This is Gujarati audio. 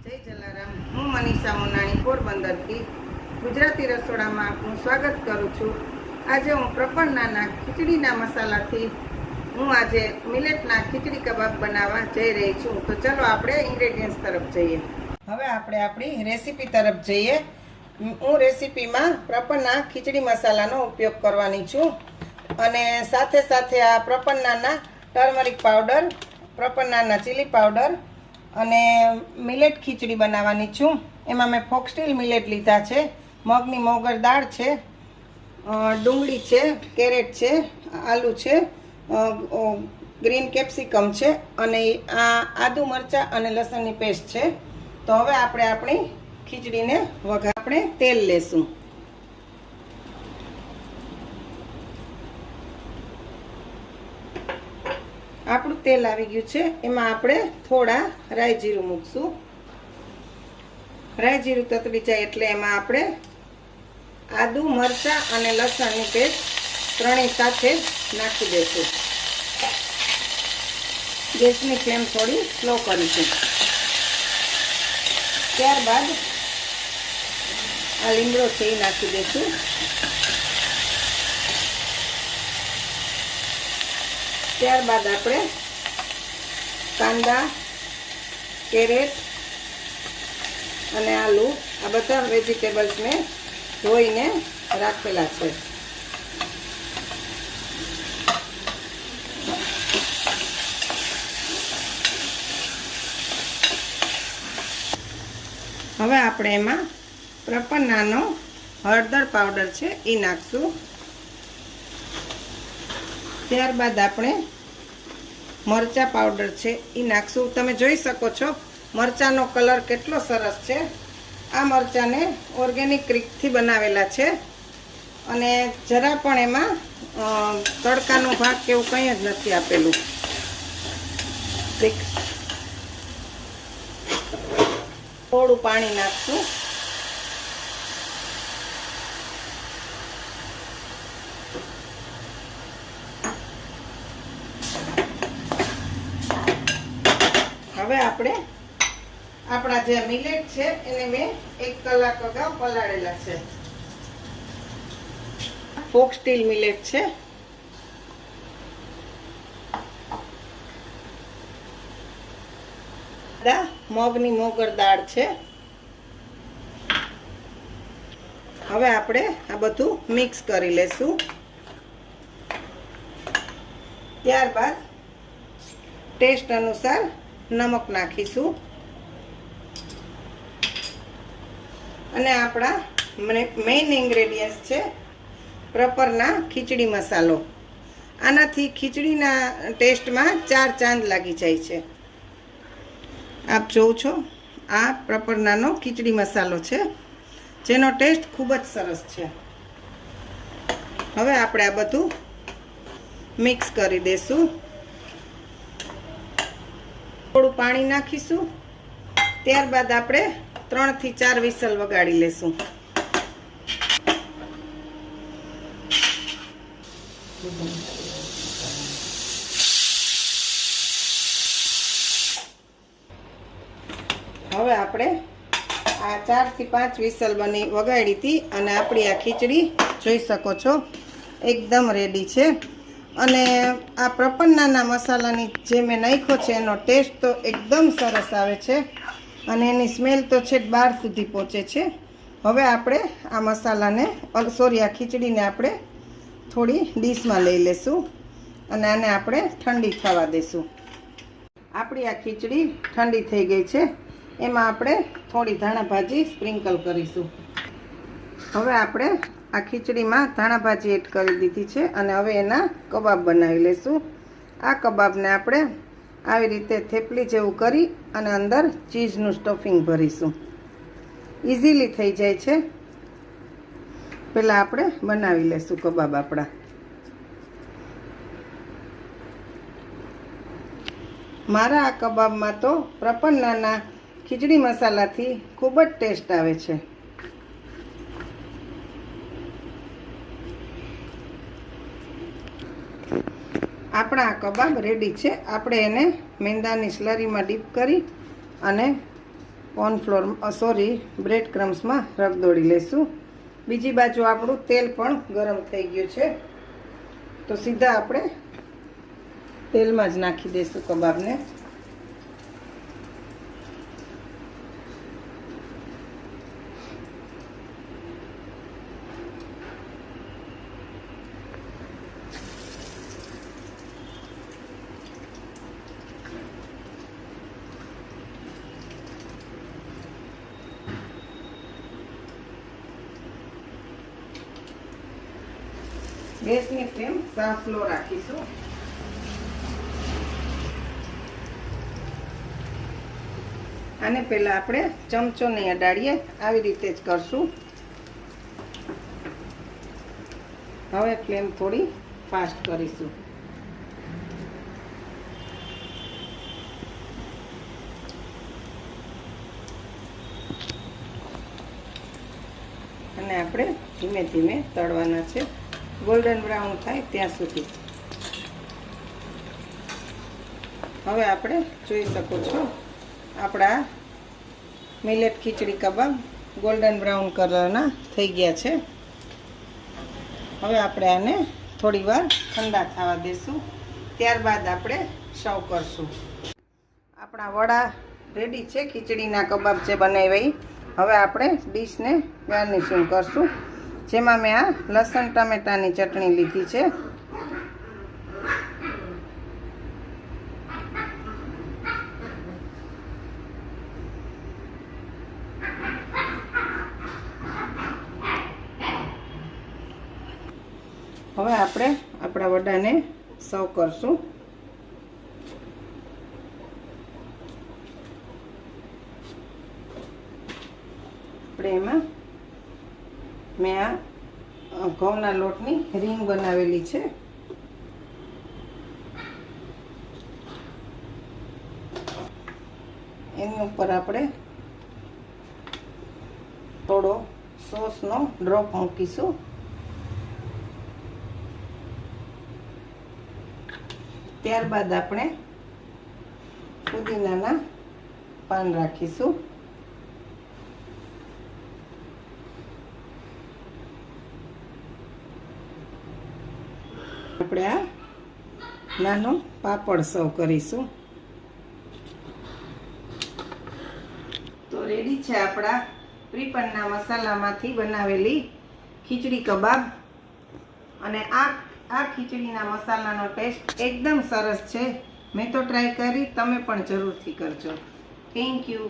જય જલારામ। હું મનીષા મોનાણી પોરબંદરથી ગુજરાતી રસોડામાં આપનું સ્વાગત કરું છું। આજે હું પ્રપન્નાના ખીચડીના મસાલાથી હું આજે મિલેટના ખીચડી કબાબ બનાવવા જઈ રહી છું। તો ચલો આપણે ઇન્ગ્રેડિયન્ટ્સ તરફ જઈએ। હવે આપણે આપણી રેસીપી તરફ જઈએ। હું રેસીપીમાં પ્રપન્ના ખીચડી મસાલાનો ઉપયોગ કરવાની છું અને સાથે સાથે આ પ્રપન્નાના ટર્મરિક પાવડર, પ્રપન્નાના ચીલી પાવડર અને મિલેટ ખીચડી બનાવવાની છું। એમાં મેં ફોક્સટેલ મિલેટ લીધા છે, મગની મોગર દાળ છે, ડુંગળી છે, કેરેટ છે, આલુ છે, ગ્રીન કેપ્સિકમ છે અને આ આદુ મરચાં અને લસણની પેસ્ટ છે। તો હવે આપણે આપણી ખીચડીને આપણે તેલ લેશું। આપણું તેલ આવી ગયું છે, એમાં આપણે થોડા રાઈ જીરું મૂકશું। રાઈ જીરું તતડી જાય એટલે એમાં આપણે આદુ મરચાં અને લસણની પેસ્ટ ત્રણેય સાથે નાખી દઈશું। ગેસની ફ્લેમ થોડી સ્લો કરીશું। ત્યારબાદ આ લીમડો છે એ નાખી દઈશું। ત્યારબાદ આપણે કાંદા, કેરેટ અને આલુ આ બધા વેજીટેબલ્સને ધોઈને રાખેલા છે। હવે આપણે એમાં પ્રપન્નાનો હળદર પાવડર છે એ નાખશું। ત્યારબાદ આપણે મરચાં પાવડર છે એ નાખશું। તમે જોઈ શકો છો મરચાંનો કલર કેટલો સરસ છે। આ મરચાંને ઓર્ગેનિક રીતથી બનાવેલા છે અને જરા પણ એમાં તડકાનો ભાગ કે એવું કંઈ જ નથી આપેલું। થોડું પાણી નાખશું। હવે આપણે આપણા જે મિલેટ છે એને મેં 1 કલાક અગાઉ પલાળેલા છે। ફોક્સટેલ મિલેટ છે। મગની મોગર દાળ છે। હવે આપણે આ બધું મિક્સ કરી લેશું। ત્યારબાદ ટેસ્ટ અનુસાર નમક નાખીશું અને આપણા મેઇન ઇન્ગ્રેડિયન્ટ્સ છે પ્રપન્ના ખીચડી મસાલો। આનાથી ખીચડીના ટેસ્ટમાં 4 ચાંદ લાગી જાય છે। આપ જોવો છો આ પ્રપન્નાનો ખીચડી મસાલો છે જેનો ટેસ્ટ ખૂબ જ સરસ છે। હવે આપણે આ બધું મિક્સ કરી દઈશું। થોડું પાણી નાખીશું। ત્યારબાદ આપણે 3 થી 4 વિસલ વગાડી લેશું। હવે આપણે આ 4 થી 5 વિસલ વગાડી હતી અને આપણી આ ખીચડી જોઈ શકો છો એકદમ રેડી છે। અને આ પ્રપન્નાના મસાલાની જે મેં નાખ્યો છે એનો ટેસ્ટ તો એકદમ સરસ આવે છે અને એની સ્મેલ તો છે બહાર સુધી પહોંચે છે। હવે આપણે આ મસાલાને આ ખીચડીને આપણે થોડી ડીશમાં લઈ લેશું અને આને આપણે ઠંડી થવા દઈશું। આપણી આ ખીચડી ઠંડી થઈ ગઈ છે। એમાં આપણે થોડી ધાણા ભાજી સ્પ્રિંકલ કરીશું। હવે આપણે આ ખીચડીમાં ધાણા ભાજી એડ કરી દીધી છે અને હવે એના કબાબ બનાવી લઈશું। આ કબાબને આપણે આવી રીતે થેપલી જેવું કરી અને અંદર ચીઝનું સ્ટફિંગ ભરીશું। ઇઝીલી થઈ જાય છે। પહેલાં આપણે બનાવી લઈશું કબાબ આપણા। મારા આ કબાબમાં તો પ્રપન્નાના ખીચડી મસાલાથી ખૂબ જ ટેસ્ટ આવે છે। આપણા આ કબાબ રેડી છે। આપણે એને મેંદાની સ્લરીમાં ડીપ કરી અને કોર્નફ્લોર બ્રેડ ક્રમ્સમાં રગદોળી લઈશું. બીજી બાજુ આપણું તેલ પણ ગરમ થઈ ગયું છે, તો સીધા આપણે તેલમાં જ નાખી દઈશું કબાબને. ગેસની ફ્લેમ સાવ સ્લો રાખીશું. આને પહેલાં આપણે ચમચો નહીં અડાડીએ, આવી રીતે જ કરશું. હવે ફ્લેમ થોડી ફાસ્ટ કરીશું. અને આપણે ધીમે ધીમે તળવાના છે, ગોલ્ડન બ્રાઉન થાય ત્યાં સુધી. હવે આપણે જોઈ શકો છો આપણા મિલેટ ખીચડી કબાબ ગોલ્ડન બ્રાઉન કલરના થઈ ગયા છે. હવે આપણે આને થોડી વાર ઠંડા થવા દઈશું, ત્યારબાદ આપણે સર્વ કરશું. આપણા વડા રેડી છે, ખીચડીના કબાબ જે બનાવી. હવે આપણે ડીશને ગાર્નિશિંગ કરશું, જેમાં મેં આ લસણ ટમેટાની ચટણી લીધી છે. હવે આપણે આપણા વડાને સર્વ કરશું. આપણે એમાં મેં આ ઘઉંના લોટની રીંગ બનાવેલી છે. એની ઉપર આપણે થોડો સોસનો ડ્રોપ મૂકીશું. ત્યારબાદ આપણે પુદીનાના પાન રાખીશું. આપણે આ નાનો પાપડ સર્વ કરીશું. તો રેડી છે આપણા પ્રીપનના મસાલામાંથી બનાવેલી ખીચડી કબાબ. અને આ ખીચડીના મસાલાનો ટેસ્ટ એકદમ સરસ છે. મેં તો ટ્રાય કરી, તમે પણ જરૂરથી કરજો. Thank you.